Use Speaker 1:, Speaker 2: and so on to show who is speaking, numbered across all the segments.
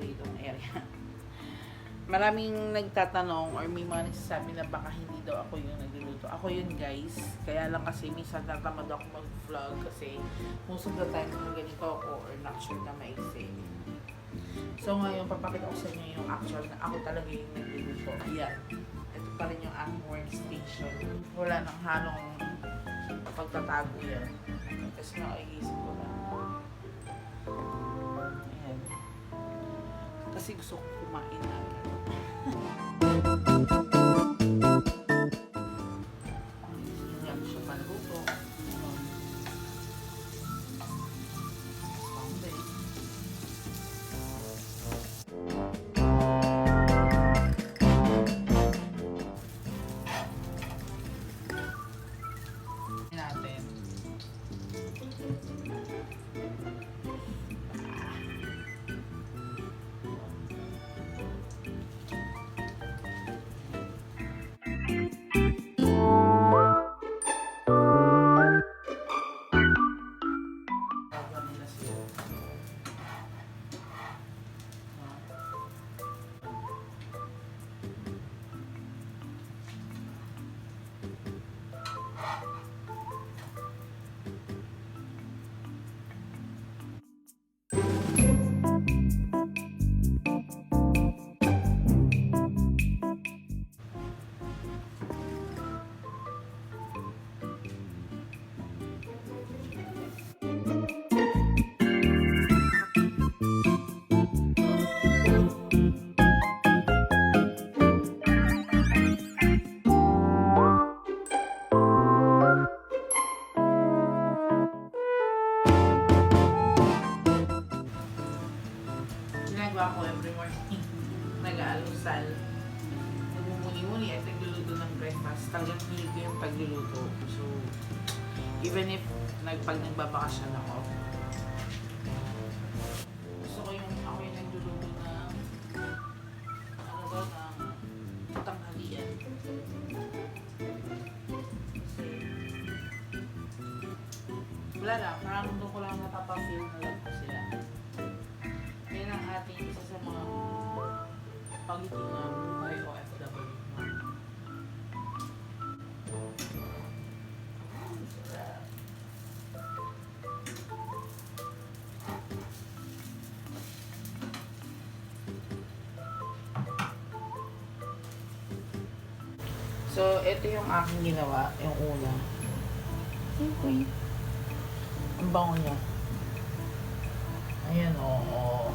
Speaker 1: dito ng area. Maraming nagtatanong or may mga nagsasabi na baka hindi daw ako yung nagluluto. Ako yun guys. Kaya lang kasi minsan tatamad ako mag-vlog kasi most of the time na ganito ako or not sure na maiksi. So ngayon, papakita ko sa inyo yung actual na ako talaga yung nagluluto. Ayan. Ito pa rin yung aking workstation. Wala nang halong pagtatago yan. Kasi nakaisip ko na. Ayan. Kasi gusto ko kumain na. Yan siya paluto. Pambe. Natin. Ginagawa ko every morning. Nag-aalusal. Nagmumuni-muni at nagluluto ng breakfast. Talagang hilig ko yung pagluluto. So, even if pag nagbabakasyon ako, gusto ko yung ako yung nagluluto ng ng tanghalian. Kasi, wala lang. Parang doon ko lang napapafeel na lang ko sila. Yan ang ating isa sa mga pagiging buhay OFW. So, ito yung aking ginawa, yung una. Okay. Ang bango niya. Ayan, oo.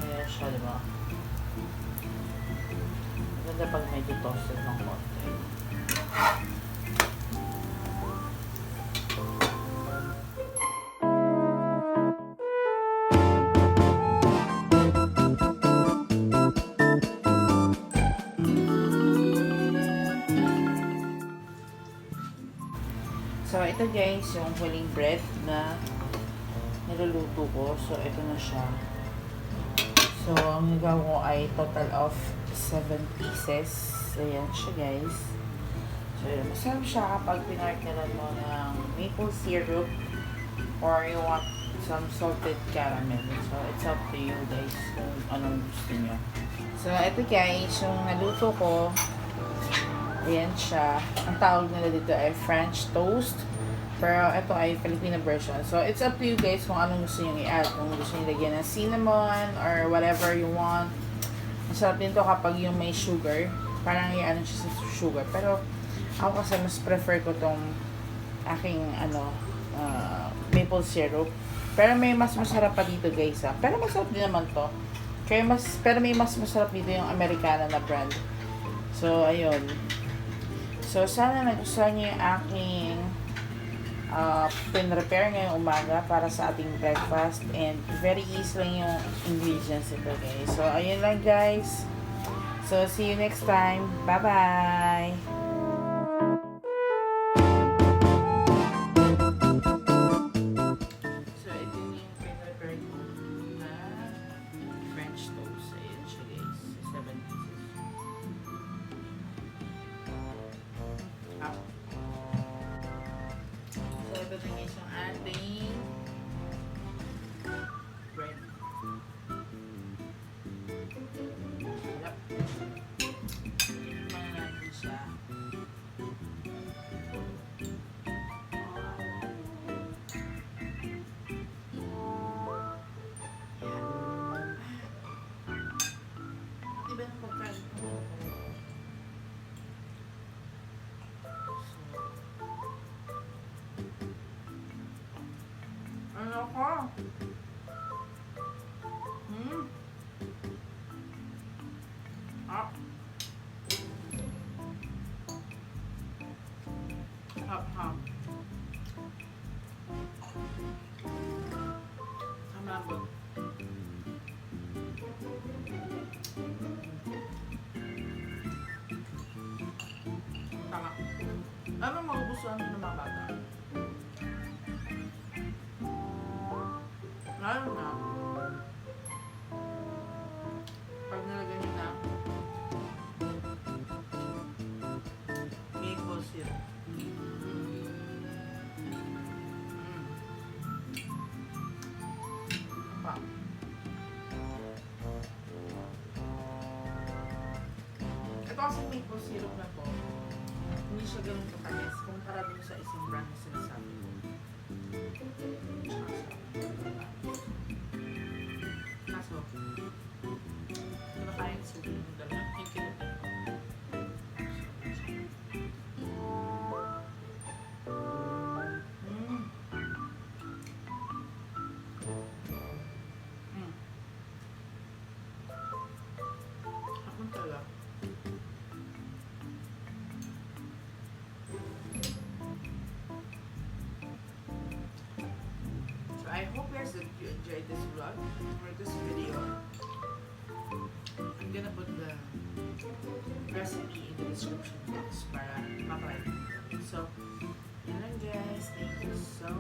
Speaker 1: Ayan siya, diba? Maganda pag medyo toasted ng konti. So, ito guys, yung huling bread na niluluto ko. So, ito na siya. So, ang nagawa ko ay total of 7 pieces. So, yan siya guys. So, masarap siya kapag pinartneran mo ng maple syrup or you want some salted caramel. So, it's up to you guys kung anong gusto nyo. So, ito guys, yung naluto ko, ayan siya. Ang tawag nila dito ay French toast. Pero ito ay Filipino version. So, it's up to you guys kung anong gusto nyo i-add. Kung gusto nyo lagyan ng cinnamon or whatever you want. Masarap din to kapag yung may sugar. Parang i-ano siya sa sugar. Pero ako kasi mas prefer ko tong aking maple syrup. Pero may mas masarap pa dito guys ha. Pero masarap din naman to. Pero may mas masarap dito yung Americana na brand. So, ayun. So, sana nagustuhan niyo yung aking pin-prepare ngayong umaga para sa ating breakfast. And very easy lang yung ingredients ito guys. So, ayun lang guys. So, see you next time. Bye-bye! So, ito yung pin-prepare ko na French toast. Ayun siya guys. 7 pieces. Nako! Ah. Hap-hap. Ang lambot. Tama. Ano magugustuhan ng mga bata? Lalo na pag nalagyan nyo na maple syrup. Pa. Ito kasi maple syrup na to, hindi siya ganun katanis kumpara dun sa isang brand na sinasabi ko. Kaso, kinakain sa ulo ng dalawa. Yung kinutin ko. Akong tala. I hope guys that you enjoyed this vlog or this video. I'm gonna put the recipe in the description box para matry. So, yun lang guys. Thank you so